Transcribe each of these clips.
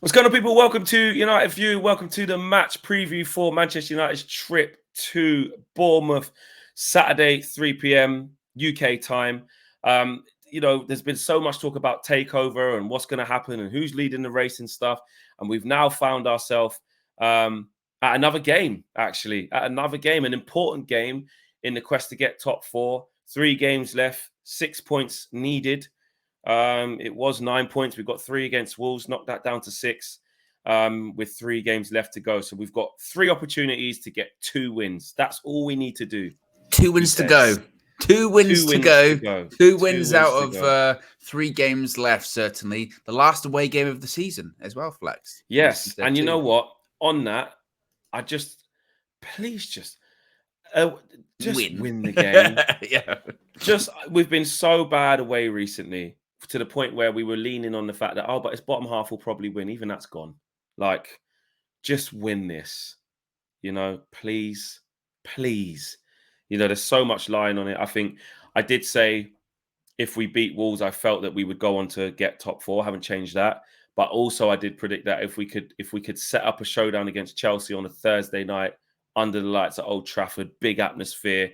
What's going on, people? Welcome to United View. Welcome to the match preview for Manchester United's trip to Bournemouth, Saturday, 3 p.m. UK time. There's been so much talk about takeover and what's going to happen and who's leading the race and stuff. And we've now found ourselves at another game, an important game in the quest to get top four. 3 games left, 6 points needed. It was 9 points. We've got 3 against Wolves, knocked that down to 6 with 3 games left to go. So we've got 3 opportunities to get 2 wins. That's all we need to do. 2 wins to go. 2 wins to go. 2 wins out of 3 games left, certainly. The last away game of the season as well, Flex. Yes. And you know what? On that, please just win the game. Yeah. We've been so bad away recently to the point where we were leaning on the fact that, but its bottom half will probably win. Even that's gone. Just win this. Please. There's so much lying on it. I think I did say if we beat Wolves, I felt that we would go on to get top 4. I haven't changed that. But also I did predict that if we could set up a showdown against Chelsea on a Thursday night under the lights at Old Trafford, big atmosphere,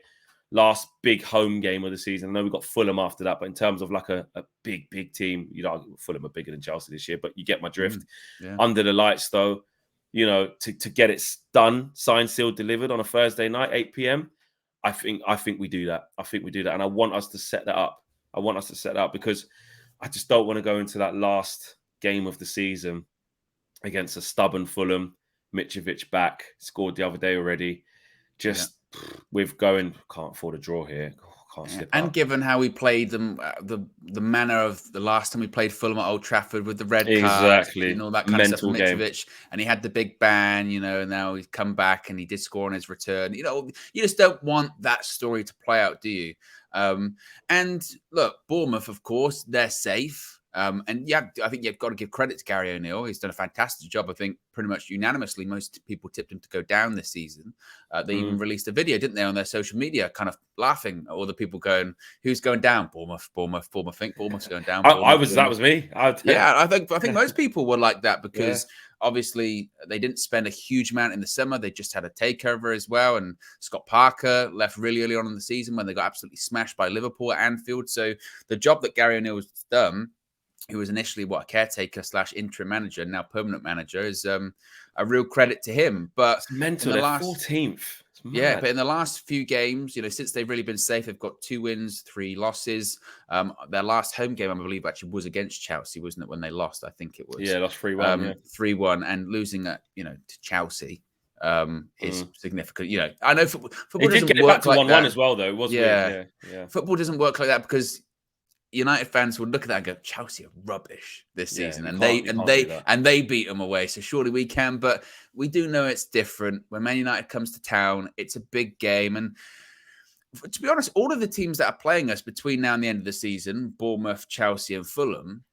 last big home game of the season. I know we got Fulham after that, but in terms of a big team, Fulham are bigger than Chelsea this year, but you get my drift. Yeah. Under the lights, though, to get it done, signed, sealed, delivered on a Thursday night, 8 p.m. I think we do that. And I want us to set that up. Because I just don't want to go into that last game of the season against a stubborn Fulham. Mitrovic back, scored the other day already. Can't afford a draw here. Can't slip and up. Given how we played them, the manner of the last time we played Fulham at Old Trafford with the red card and all that kind of stuff from Mitrovic, and he had the big ban, and now he's come back and he did score on his return. You just don't want that story to play out, do you? And look, Bournemouth, of course, they're safe. I think you've got to give credit to Gary O'Neill. He's done a fantastic job. I think pretty much unanimously, most people tipped him to go down this season. They even released a video, didn't they, on their social media, kind of laughing at all the people going, "Who's going down? Bournemouth. I think Bournemouth's going down." That was me. I think most people were like that because obviously they didn't spend a huge amount in the summer. They just had a takeover as well, and Scott Parker left really early on in the season when they got absolutely smashed by Liverpool at Anfield. So the job that Gary O'Neill has done, who was initially a caretaker / interim manager, now permanent manager, is a real credit to him. But it's mental. They're 14th. Yeah, but in the last few games, since they've really been safe, they've got 2 wins, 3 losses. Their last home game, I believe, actually was against Chelsea, wasn't it? When they lost, I think it was. Yeah, lost 3-1. 3-1, and losing to Chelsea is significant. I know football doesn't get it work back to like 1-1 that as well, though. Wasn't it? Yeah. Football doesn't work like that because United fans would look at that and go, "Chelsea are rubbish this season," and they beat them away. So surely we can, but we do know it's different. When Man United comes to town, it's a big game, and to be honest, all of the teams that are playing us between now and the end of the season, Bournemouth, Chelsea, and Fulham,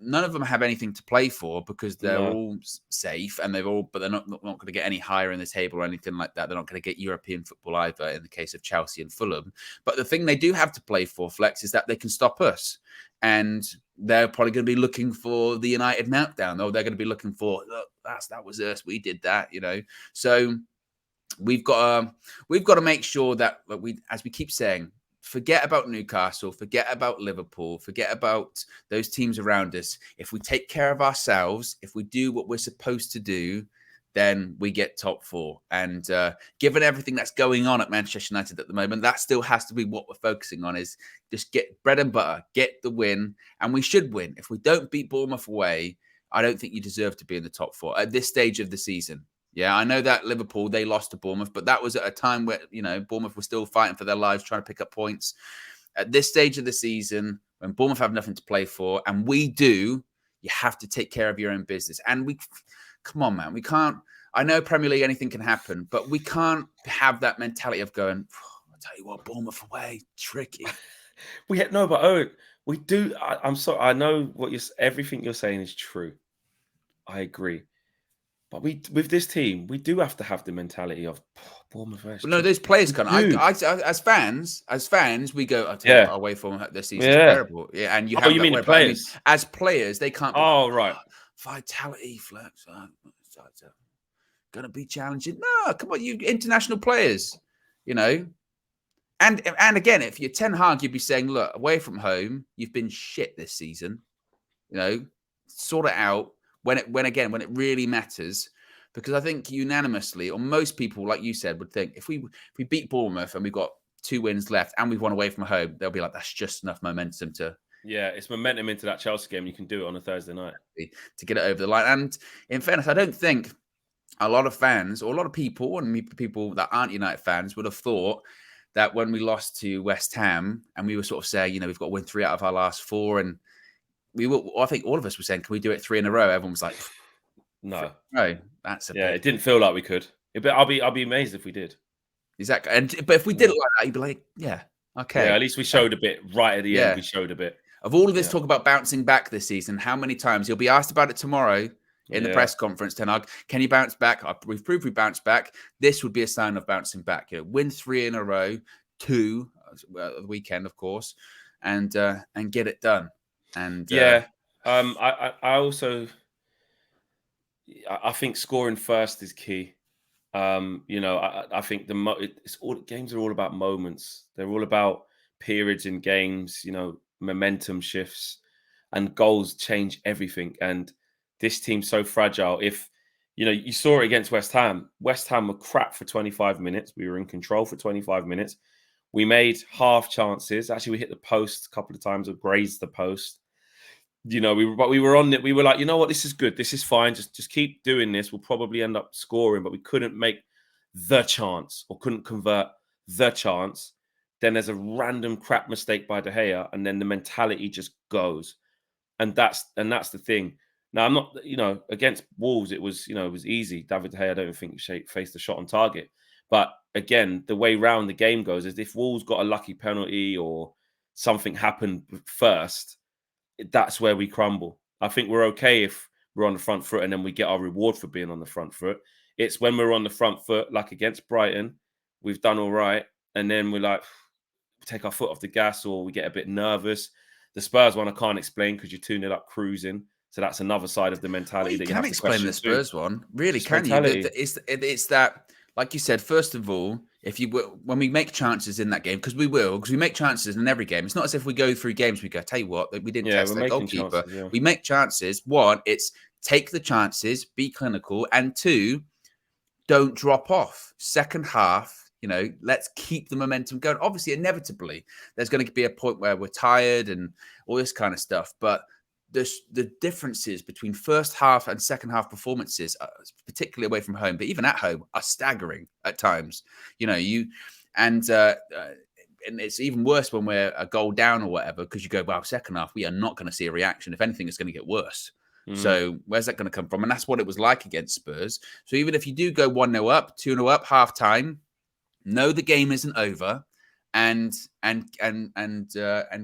none of them have anything to play for because they're all safe, and but they're not going to get any higher in the table or anything like that. They're not going to get European football either in the case of Chelsea and Fulham. But the thing they do have to play for, Flex, is that they can stop us. And they're probably going to be looking for the United meltdown. Or they're going to be looking for, look, that was us. We did that, So we've got to make sure that as we keep saying, forget about Newcastle, forget about Liverpool, forget about those teams around us. If we take care of ourselves, if we do what we're supposed to do, then we get top 4. And given everything that's going on at Manchester United at the moment, that still has to be what we're focusing on, is just get bread and butter, get the win, and we should win. If we don't beat Bournemouth away, I don't think you deserve to be in the top 4 at this stage of the season. Yeah, I know that Liverpool, they lost to Bournemouth, but that was at a time where, Bournemouth was still fighting for their lives, trying to pick up points. At this stage of the season, when Bournemouth have nothing to play for, and we do, you have to take care of your own business. And come on, man, we can't, I know Premier League, anything can happen, but we can't have that mentality of going, I'll tell you what, Bournemouth away, tricky. We do. I'm sorry. I know everything you're saying is true. I agree. But with this team, we do have to have the mentality of Bournemouth. No, those players can't. As fans, we go, away from this season is terrible. Yeah, and you mean the players? As players, they can't. Oh, right. vitality, Flex. Going to be challenging. No, come on, you international players, you know. And again, if you're Ten Hag, you'd be saying, look, away from home, you've been shit this season. You know, sort it out when it really matters. Because I think unanimously, or most people, like you said, would think if we beat Bournemouth and we've got 2 wins left and we've won away from home, they'll be like, that's just enough momentum to. Yeah, it's momentum into that Chelsea game. You can do it on a Thursday night to get it over the line. And in fairness, I don't think a lot of fans or a lot of people, and people that aren't United fans, would have thought that when we lost to West Ham and we were sort of saying, you know, we've got to win 3 out of our last 4, and I think all of us were saying, can we do it 3 in a row? Everyone was like, no, that's it didn't feel like we could. But I'll be amazed if we did. Exactly. But if we did it like that, you'd be like, yeah, okay. Yeah, at least we showed a bit right at the end. We showed a bit. Of all of this talk about bouncing back this season, how many times you'll be asked about it tomorrow in the press conference, Ten Hag, can you bounce back? We've proved we bounce back. This would be a sign of bouncing back. You know, win 3 in a row, 2 the weekend, of course, and get it done. And I also think scoring first is key. You know, I think games are all about moments. They're all about periods in games. You know, momentum shifts, and goals change everything. And this team's so fragile. If you know, you saw it against West Ham. West Ham were crap for 25 minutes. We were in control for 25 minutes. We made half chances. Actually, we hit the post a couple of times or grazed the post. You know, we were on it. We were like, you know what, this is good. This is fine. Just keep doing this. We'll probably end up scoring, but we couldn't make the chance or couldn't convert the chance. Then there's a random crap mistake by De Gea, and then the mentality just goes. And that's the thing. Now, I'm not, you know, against Wolves, it was easy. David De Gea, I don't think faced a shot on target. But again, the way round the game goes is if Wolves got a lucky penalty or something happened first, that's where we crumble. I think we're okay if we're on the front foot and then we get our reward for being on the front foot. It's when we're on the front foot, like against Brighton, we've done all right. And then we're like, take our foot off the gas, or we get a bit nervous. The Spurs one I can't explain because you're 2-0 up cruising. So that's another side of the mentality that you have to question. Explain the Spurs one. Really, can you? It's that, like you said, first of all, when we make chances in that game, because we make chances in every game. It's not as if we go through games, we go, tell you what, we didn't test the goalkeeper. Chances, we make chances. 1, it's take the chances, be clinical, and 2, don't drop off. Second half, you know, let's keep the momentum going. Obviously, inevitably, there's going to be a point where we're tired and all this kind of stuff. But the differences between first half and second half performances, particularly away from home, but even at home, are staggering at times. You know, and it's even worse when we're a goal down or whatever, because you go, wow, second half, we are not going to see a reaction. If anything, it's going to get worse. So where's that going to come from? And that's what it was like against Spurs. So even if you do go 1-0 up, 2-0 up, half time, know the game isn't over, and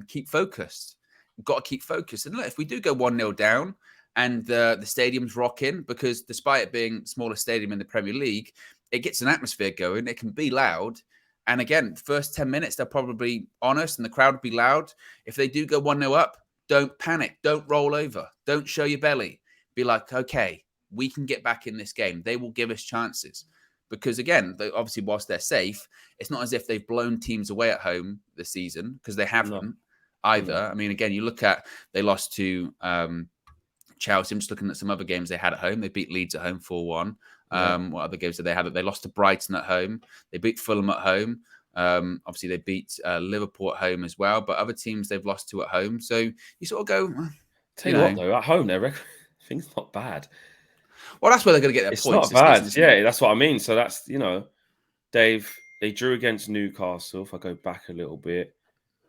keep focused. You've got to keep focused. And look, if we do go 1-0 down and the stadium's rocking, because despite it being the smallest stadium in the Premier League, it gets an atmosphere going. It can be loud. And again, first 10 minutes, they'll probably be honest and the crowd will be loud. If they do go 1-0 up, don't panic. Don't roll over. Don't show your belly. Be like, okay, we can get back in this game. They will give us chances. Because again, obviously, whilst they're safe, it's not as if they've blown teams away at home this season, because they haven't either. I mean, again, you look at, they lost to Chelsea. I'm just looking at some other games they had at home. They beat Leeds at home 4-1. What other games did they have? They lost to Brighton at home. They beat Fulham at home. Obviously, they beat Liverpool at home as well. But other teams they've lost to at home. So you sort of go, tell you what, though, at home, their things not bad. Well, that's where they're going to get their points. It's not bad. Yeah, that's what I mean. So that's, you know, they drew against Newcastle. If I go back a little bit,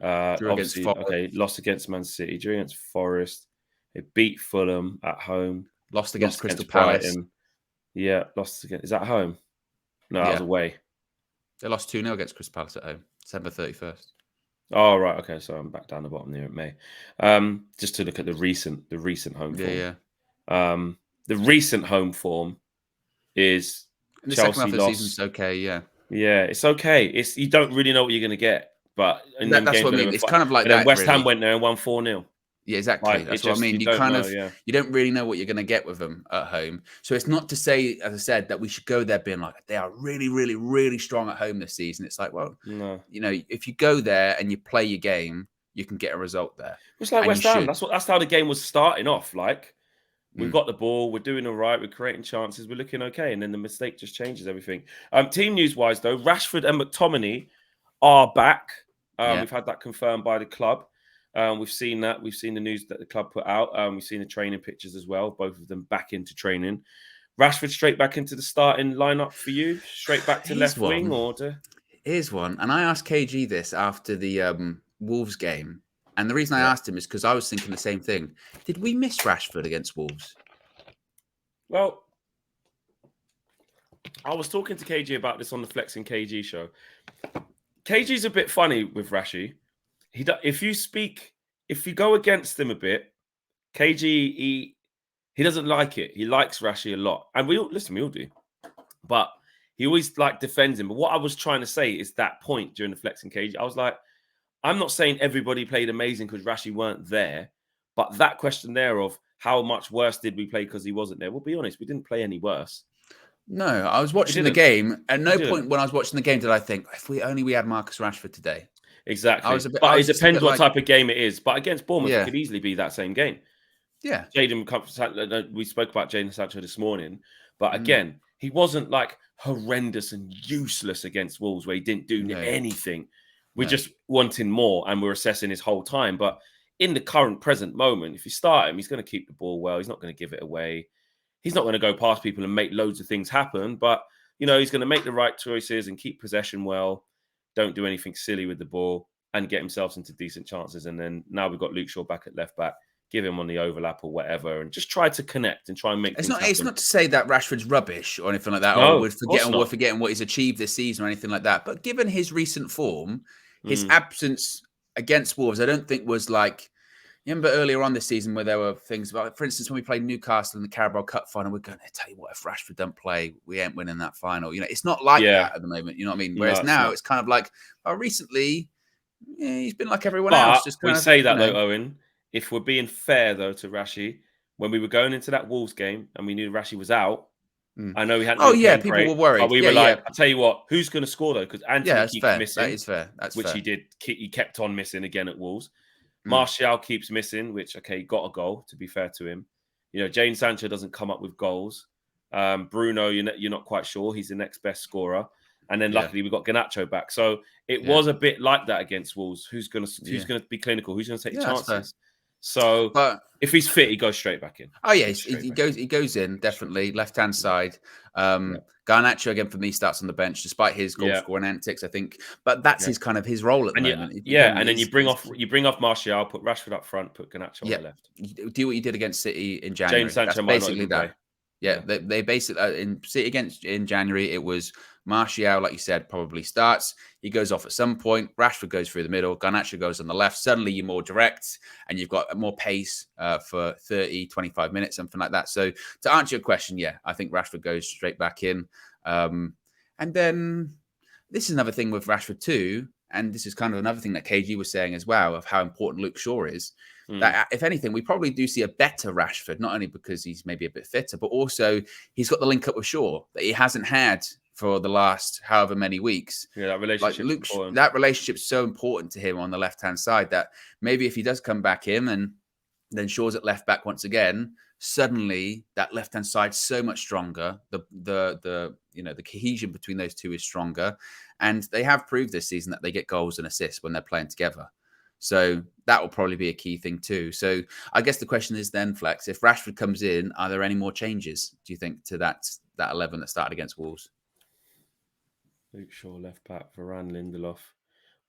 obviously, lost against Man City, drew against Forest. They beat Fulham at home. Lost against Crystal Palace. Brighton. Yeah, lost against. Is that home? No, that was away. They lost 2-0 against Crystal Palace at home, December 31st. Oh, right. Okay, so I'm back down the bottom there at May. Just to look at the recent home form. Yeah. The recent home form is in the Chelsea second half of the season's okay, yeah. Yeah, it's okay. You don't really know what you're going to get, but that's what I mean. It's kind of like and then that. West Ham went there and won 4-0. Yeah, exactly. Like, That's what I mean. You don't kind know, of yeah. you don't really know what you're going to get with them at home. So it's not to say, as I said, that we should go there being like they are really, really, really strong at home this season. It's like, well, No. you know, if you go there and you play your game, you can get a result there. It's like And you West Ham. should. That's how the game was starting off. Like, we've Mm. got the ball, we're doing all right, we're creating chances, we're looking okay, and then the mistake just changes everything. Team news wise, though, Rashford and McTominay are back. Yeah. We've had that confirmed by the club. We've seen that. We've seen the news that the club put out. We've seen the training pictures as well. Both of them back into training. Rashford straight back into the starting lineup for you, straight back to left wing order. Here's one, and I asked KG this after the Wolves game, and the reason I asked him is because I was thinking the same thing. Did we miss Rashford against Wolves? Well, I was talking to KG about this on the Flex and KG show. KG's a bit funny with Rashi. If you go against him a bit, KG he doesn't like it. He likes Rashi a lot, and we all do, but he always like defends him. But what I was trying to say is that point during the Flex and KG, I was like, I'm not saying everybody played amazing because Rashi weren't there, but that question there of how much worse did we play because he wasn't there? We'll be honest, we didn't play any worse. No, I was watching the game. At no point when I was watching the game did I think, if we had Marcus Rashford today. Exactly. But it depends what type of game it is. But against Bournemouth, it could easily be that same game. Yeah. We spoke about Jadon Sancho this morning. But again, he wasn't like horrendous and useless against Wolves where he didn't do anything. We're just wanting more and we're assessing his whole time. But in the current present moment, if you start him, he's going to keep the ball well. He's not going to give it away. He's not going to go past people and make loads of things happen. But, you know, he's going to make the right choices and keep possession well. Don't do anything silly with the ball and get himself into decent chances. And then now we've got Luke Shaw back at left back. Give him on the overlap or whatever, and just try to connect and try and make. It's not to say that Rashford's rubbish or anything like that, no, or we're forgetting what he's achieved this season or anything like that. But given his recent form, his absence against Wolves, I don't think was like. You remember earlier on this season where there were things about, for instance, when we played Newcastle in the Carabao Cup final, we're going to tell you what, if Rashford don't play, we ain't winning that final. You know, it's not like that at the moment. You know what I mean? Whereas now it's kind of like, recently, he's been like everyone else. Just we say that though, Owen. If we're being fair though to Rashi, when we were going into that Wolves game and we knew Rashi was out, I know we hadn't. People were worried. But we were like, I tell you what, who's going to score though? Because Anthony keeps missing. That is fair. That's which fair. he did. He kept on missing again at Wolves. Martial keeps missing, which got a goal. To be fair to him, you know, Jadon Sancho doesn't come up with goals. Bruno, you're not quite sure. He's the next best scorer. And then luckily we got Garnacho back. So it was a bit like that against Wolves. Who's gonna be clinical? Who's gonna take chances? So but if he's fit, he goes straight back in. Oh yeah, he goes in, definitely. Left-hand side. Garnacho again for me starts on the bench despite his goal scoring antics, I think. But that's his kind of his role at the moment. And then you bring off Martial, put Rashford up front, put Garnacho on the left. You do what you did against City in January. James Sancho might not even play. Yeah, they basically in City in January, it was Martial, like you said, probably starts. He goes off at some point. Rashford goes through the middle. Garnacho goes on the left. Suddenly you're more direct and you've got more pace for 30, 25 minutes, something like that. So to answer your question, I think Rashford goes straight back in. And then this is another thing with Rashford too. And this is kind of another thing that KG was saying as well of how important Luke Shaw is. That if anything, we probably do see a better Rashford, not only because he's maybe a bit fitter, but also he's got the link up with Shaw that he hasn't had for the last however many weeks. Yeah, that relationship. That relationship's so important to him on the left-hand side that maybe if he does come back in and then Shaw's at left back once again, suddenly that left-hand side's so much stronger. The cohesion between those two is stronger. And they have proved this season that they get goals and assists when they're playing together. So that will probably be a key thing too. So I guess the question is then, Flex, if Rashford comes in, are there any more changes, do you think, to that 11 that started against Wolves? Luke Shaw, left back, Varane, Lindelof,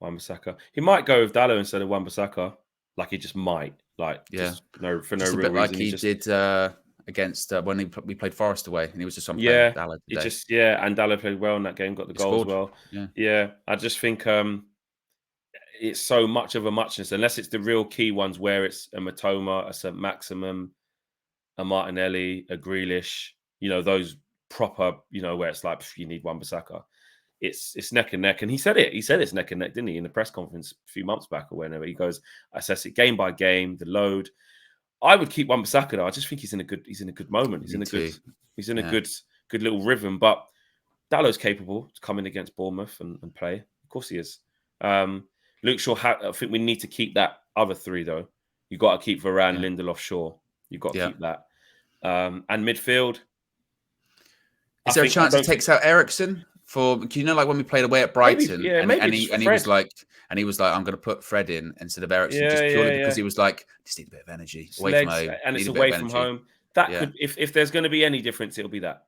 Wan-Bissaka. He might go with Dallo instead of Wan-Bissaka. Like he just might. Just for no real reason. Like he did against when we played Forest away, and he was just on Dallo today. And Dallo played well in that game, got the goal as well. Yeah, I just think it's so much of a muchness, unless it's the real key ones where it's a Matoma, a St. Maximum, a Martinelli, a Grealish, those proper, where it's like, you need Wan-Bissaka. it's neck and neck. And he said it. He said it's neck and neck, didn't he, in the press conference a few months back or whenever? He goes, I assess it game by game, the load. I would keep Wan-Bissaka though. I just think he's in a good moment. He's in a good little rhythm. But Dallow's capable to come in against Bournemouth and play. Of course he is. Luke Shaw, I think we need to keep that other three though. You got to keep Varane, Lindelof, Shaw. You got to keep that. And midfield. Is there a chance he takes out Eriksen for? You know, like when we played away at Brighton, he was like, I'm going to put Fred in instead of Eriksen, just purely because he was like, just need a bit of energy away from home, and it's away from home. That could, if there's going to be any difference, it'll be that.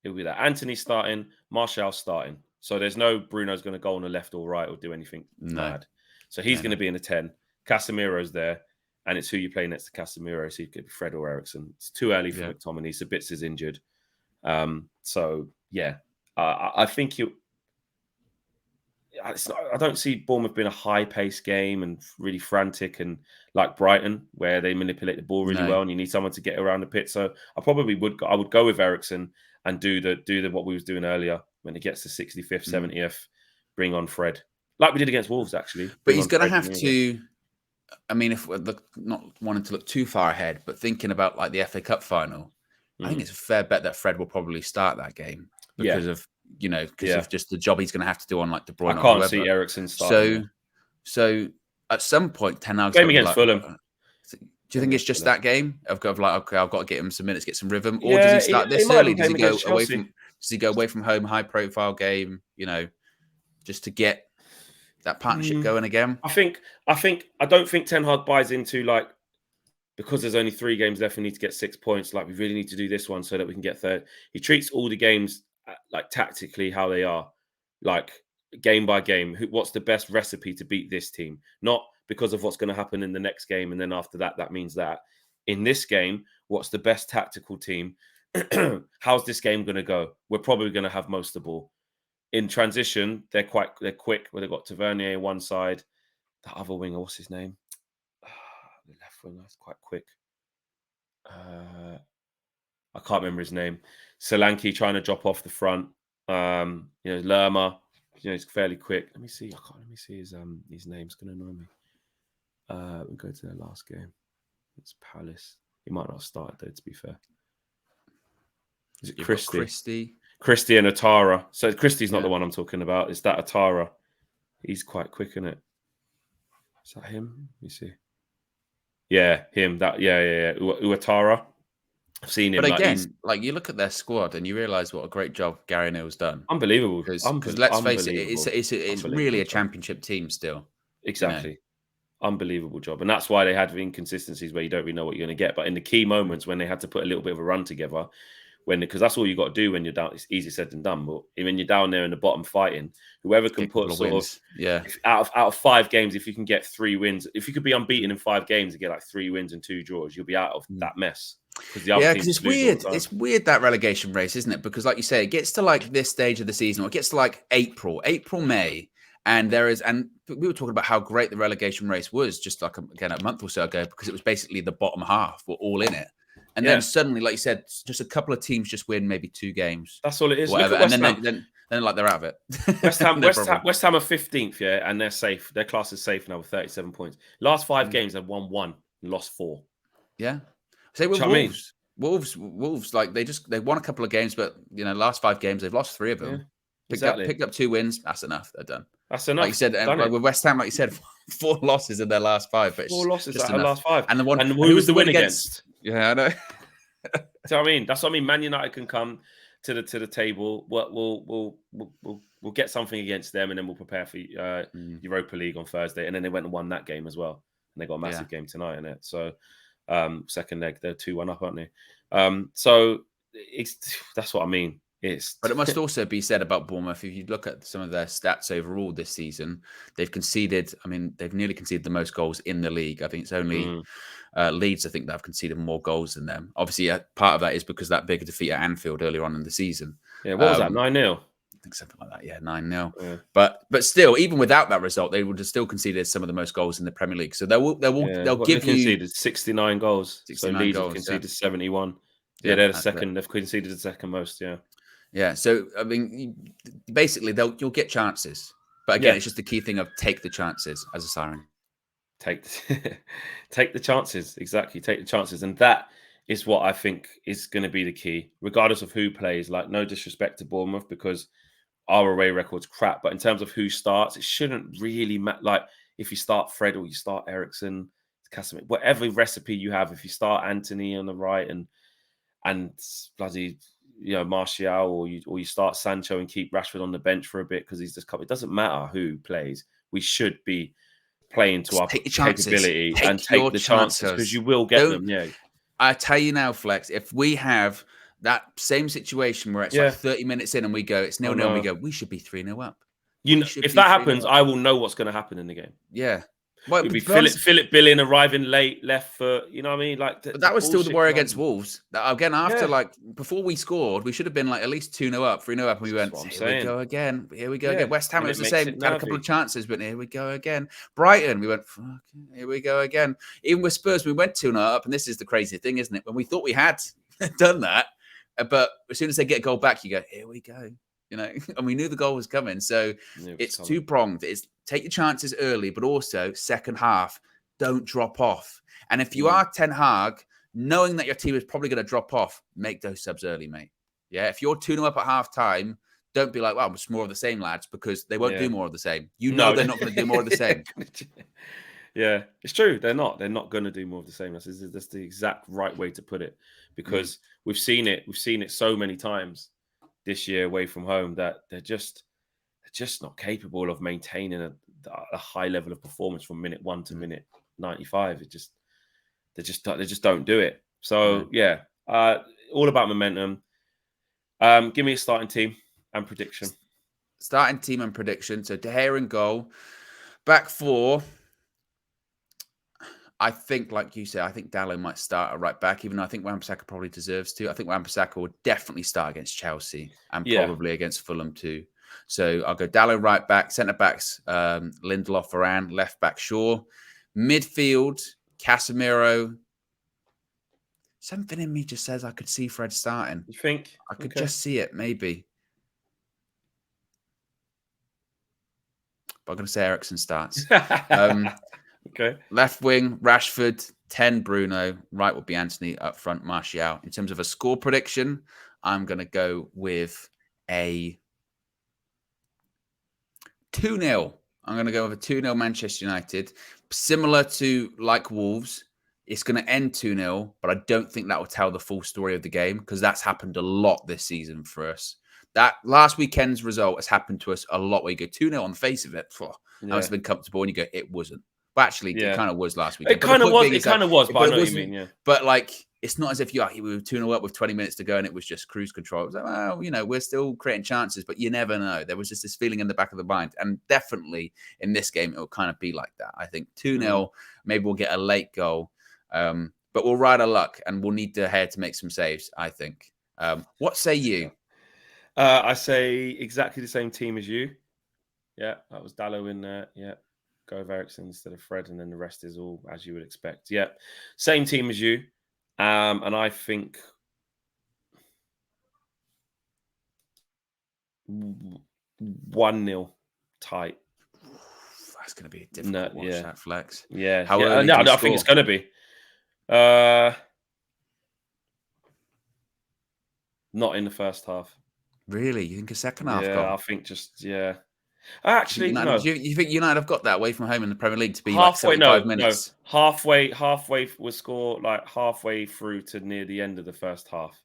Anthony starting, Martial starting. So there's no Bruno's going to go on the left or right or do anything mad. So he's going to be in the 10. Casemiro's there, and it's who you play next to Casemiro. So you could be Fred or Eriksen. It's too early for McTominay. Sabitz is injured. I think I don't see Bournemouth being a high-paced game and really frantic and like Brighton, where they manipulate the ball really well and you need someone to get around the pit. So I would go with Eriksen and do the what we was doing earlier when it gets to 65th, 70th, bring on Fred, like we did against Wolves actually. But he's going to have to. I mean, if we're not wanting to look too far ahead, but thinking about like the FA Cup final. I think it's a fair bet that Fred will probably start that game because of just the job he's going to have to do on like De Bruyne. I can't see Eriksen starting. So at some point, Ten Hag's game against Fulham. Do you think it's just that game of like, okay, I've got to get him some minutes, get some rhythm, or does he start this early? Does he go away from? Does he go away from home, high profile game? Just to get that partnership going again. I don't think Ten Hag buys into like, because there's only 3 games left, we need to get 6 points. Like, we really need to do this one so that we can get third. He treats all the games like tactically how they are, like game by game. What's the best recipe to beat this team? Not because of what's going to happen in the next game, and then after that, that means that. In this game, what's the best tactical team? How's this game going to go? We're probably going to have most of the ball. In transition, they're quick. Where they've got Tavernier on one side, the other winger, what's his name? The left winger is quite quick. I can't remember his name. Solanke trying to drop off the front. Lerma, he's fairly quick. Let me see. Let me see his name's going to annoy me. We'll go to their last game. It's Palace. He might not have started though, to be fair. Is it Christie? Christie and Atara. So Christie's not the one I'm talking about. It's that Atara. He's quite quick, isn't it? Is that him? Let me see. Yeah, him. Uatara. I've seen him. But again, you look at their squad and you realise what a great job Gary Neville's done. Unbelievable. Because let's face it, it's really a championship team still. Exactly. Unbelievable job. And that's why they had inconsistencies where you don't really know what you're going to get. But in the key moments when they had to put a little bit of a run together, because that's all you got to do when you're down. It's easier said than done. But when you're down there in the bottom fighting, whoever can put out of 5 games, if you can get 3 wins, if you could be unbeaten in 5 games and get like 3 wins and 2 draws, you'll be out of that mess. Because it's weird. It's weird, that relegation race, isn't it? Because like you say, it gets to like this stage of the season, or it gets to like April, May, and we were talking about how great the relegation race was just like a month or so ago, because it was basically the bottom half were all in it. And then suddenly, like you said, just a couple of teams just win maybe 2 games. That's all it is. Whatever. And then like they're out of it. West Ham are 15th, and they're safe. Their class is safe now with 37 points. Last 5 games, they've won 1 and lost 4. Yeah. Say with Wolves, like they won a couple of games, but last 5 games they've lost 3 of them. Picked up 2 wins. That's enough. They're done. That's enough. Like you said, with West Ham, like you said, 4 losses in their last 5. But 4 losses in their last 5. And who was the win against? Yeah, I know. So I mean, that's what I mean. Man United can come to the table. We'll get something against them, and then we'll prepare for Europa League on Thursday. And then they went and won that game as well, and they got a massive game tonight in it. So second leg, they're 2-1 up, aren't they? So that's what I mean. But it must also be said about Bournemouth, if you look at some of their stats overall this season, they've nearly conceded the most goals in the league. I think it's only Leeds, I think, that have conceded more goals than them. Obviously, part of that is because of that big defeat at Anfield earlier on in the season. Yeah, what was that, 9-0? I think something like that, 9-0. Yeah. But still, even without that result, they would have still conceded some of the most goals in the Premier League. So they'll give you... conceded 69 goals. 69 so Leeds have conceded 71. Yeah, they're the second. They've conceded the second most, Yeah. So I mean, basically, you'll get chances, but again, it's just the key thing of take the chances as a siren. Take take the chances. Exactly. Take the chances. And that is what I think is going to be the key, regardless of who plays. Like, no disrespect to Bournemouth because our away record's crap. But in terms of who starts, it shouldn't really matter. Like, if you start Fred or you start Ericsson, Casemiro, whatever recipe you have, if you start Anthony on the right and bloody Martial, or you start Sancho and keep Rashford on the bench for a bit because he's just come. It doesn't matter who plays. We should be playing to our capability and take the chances because you will get them. Yeah, I tell you now, Flex, if we have that same situation where it's like 30 minutes in and we go, it's 0-0, and we go, we should be 3-0 up. If that happens, I will know what's going to happen in the game. Yeah. Well, it'll be Philip Billing arriving late, left foot. You know what I mean? Like, but that was still the worry against Wolves. Again, after before we scored, we should have been like at least 2-0 up, 3-0 up, and we went, here we go again. Here we go again. West Ham, it's the same. Had a couple of chances, but here we go again. Brighton, we went, here we go again. Even with Spurs, we went 2-0 up, and this is the crazy thing, isn't it? When we thought we had done that, but as soon as they get a goal back, you go, here we go. And we knew the goal was coming. So it's two-pronged. It's take your chances early, but also second half, don't drop off. And if you are Ten Hag, knowing that your team is probably going to drop off, make those subs early, mate. Yeah, if you're 2-0 up at half-time, don't be like, well, it's more of the same, lads, because they won't do more of the same. They're not going to do more of the same. Yeah, it's true. They're not. They're not going to do more of the same. That's the exact right way to put it, because we've seen it. We've seen it so many times this year away from home that they're just not capable of maintaining a high level of performance from minute 1 to minute 95. They just don't do it. So all about momentum. Give me a starting team and prediction. Starting team and prediction. So De Gea in goal, back four. I think, like you said, I think Dalot might start at right back, even though I think Wan-Bissaka probably deserves to. I think Wan-Bissaka will definitely start against Chelsea and probably against Fulham too. So I'll go Dalot right back, centre backs, Lindelof, Varane, left back Shaw, midfield, Casemiro. Something in me just says I could see Fred starting. You think? I could just see it, maybe. But I'm going to say Ericsson starts. Okay. Left wing, Rashford, 10 Bruno. Right will be Anthony, up front Martial. In terms of a score prediction, I'm going to go with a 2-0. I'm going to go with a 2-0 Manchester United. Similar to like Wolves, it's going to end 2-0, but I don't think that will tell the full story of the game because that's happened a lot this season for us. That last weekend's result has happened to us a lot where you go 2-0 on the face of it. That must have been comfortable, and you go, it wasn't. But actually, it kind of was last weekend. It kind of was. It kind of was, but I know what you mean, yeah. But like, it's not as if we were 2-0 up with 20 minutes to go and it was just cruise control. It was like, well, we're still creating chances, but you never know. There was just this feeling in the back of the mind. And definitely in this game, it will kind of be like that. I think 2-0, maybe we'll get a late goal. But we'll ride our luck and we'll need De Gea to make some saves, I think. What say you? I say exactly the same team as you. Yeah, that was Dalot in there. Yeah. Go with Ericsson instead of Fred, and then the rest is all as you would expect. Yeah, same team as you. And I think 1-0 tight. That's going to be a difficult watch, that Flex. Yeah. I think it's going to be. Not in the first half. Really? You think a second half goal? Yeah, I think Actually, no. You think United have got that away from home in the Premier League to be halfway, like 75 minutes? No. Halfway was score like halfway through to near the end of the first half.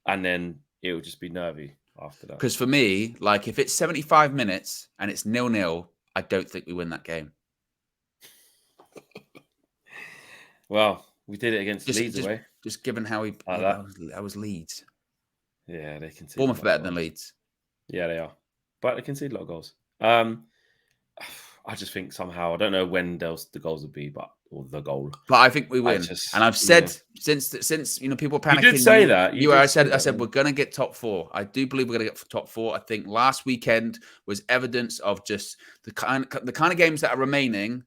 And then it will just be nervy after that. Because for me, like if it's 75 minutes and it's 0-0, I don't think we win that game. Well, we did it against Leeds away. Just given how that was Leeds. Yeah, they can see Bournemouth better than Leeds. Yeah, they are. But they concede a lot of goals. I just think somehow, I don't know when the goals will be, or the goal. But I think we win. And I've said since people panicking. You did say that. I said we're going to get top four. I do believe we're going to get top four. I think last weekend was evidence of just the kind of games that are remaining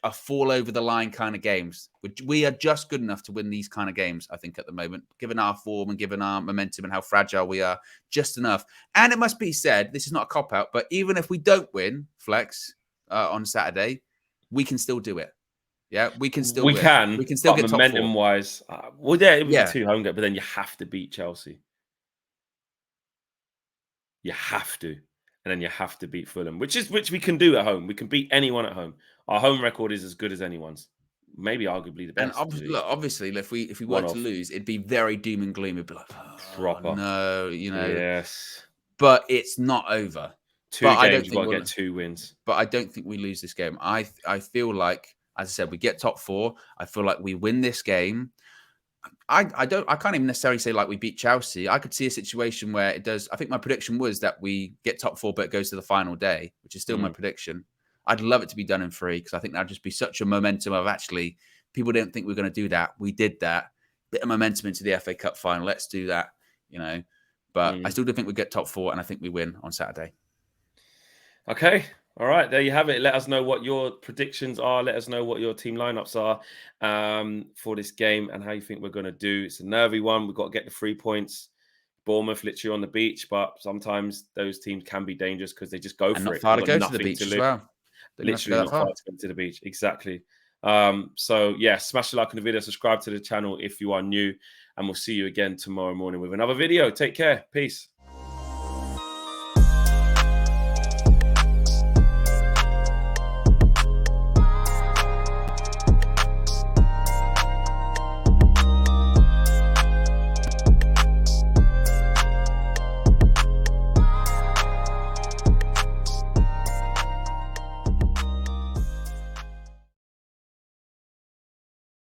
are fall over the line kind of games. We are just good enough to win these kind of games, I think, at the moment, given our form and given our momentum and how fragile we are, just enough. And it must be said, this is not a cop-out, but even if we don't win, Flex, on Saturday, we can still do it. Yeah, we can still win. We can still get top 4. Momentum-wise, well, yeah, it was a 2-home game, but then you have to beat Chelsea. You have to. And then you have to beat Fulham, which we can do at home. We can beat anyone at home. Our home record is as good as anyone's. Maybe arguably the best. And obviously, if we were to lose, it'd be very doom and gloom. It'd be like, proper. No, Yes. But it's not over. 2 games, you've got to get 2 wins. But I don't think we lose this game. I feel like, as I said, we get top 4. I feel like we win this game. I can't even necessarily say like we beat Chelsea. I could see a situation where it does. I think my prediction was that we get top 4, but it goes to the final day, which is still my prediction. I'd love it to be done in 3 because I think that'd just be such a momentum of actually people didn't think we were going to do that. We did that. Bit of momentum into the FA Cup final. Let's do that, But I still do think we get top 4, and I think we win on Saturday. Okay. All right, there you have it. Let us know what your predictions are. Let us know what your team lineups are for this game and how you think we're going to do. It's a nervy one. We've got to get the 3 points. Bournemouth literally on the beach, but sometimes those teams can be dangerous because they just go for it. Not far to go to the beach as well. Literally not far to go to the beach. Exactly. So, yeah, smash the like on the video. Subscribe to the channel if you are new. And we'll see you again tomorrow morning with another video. Take care. Peace.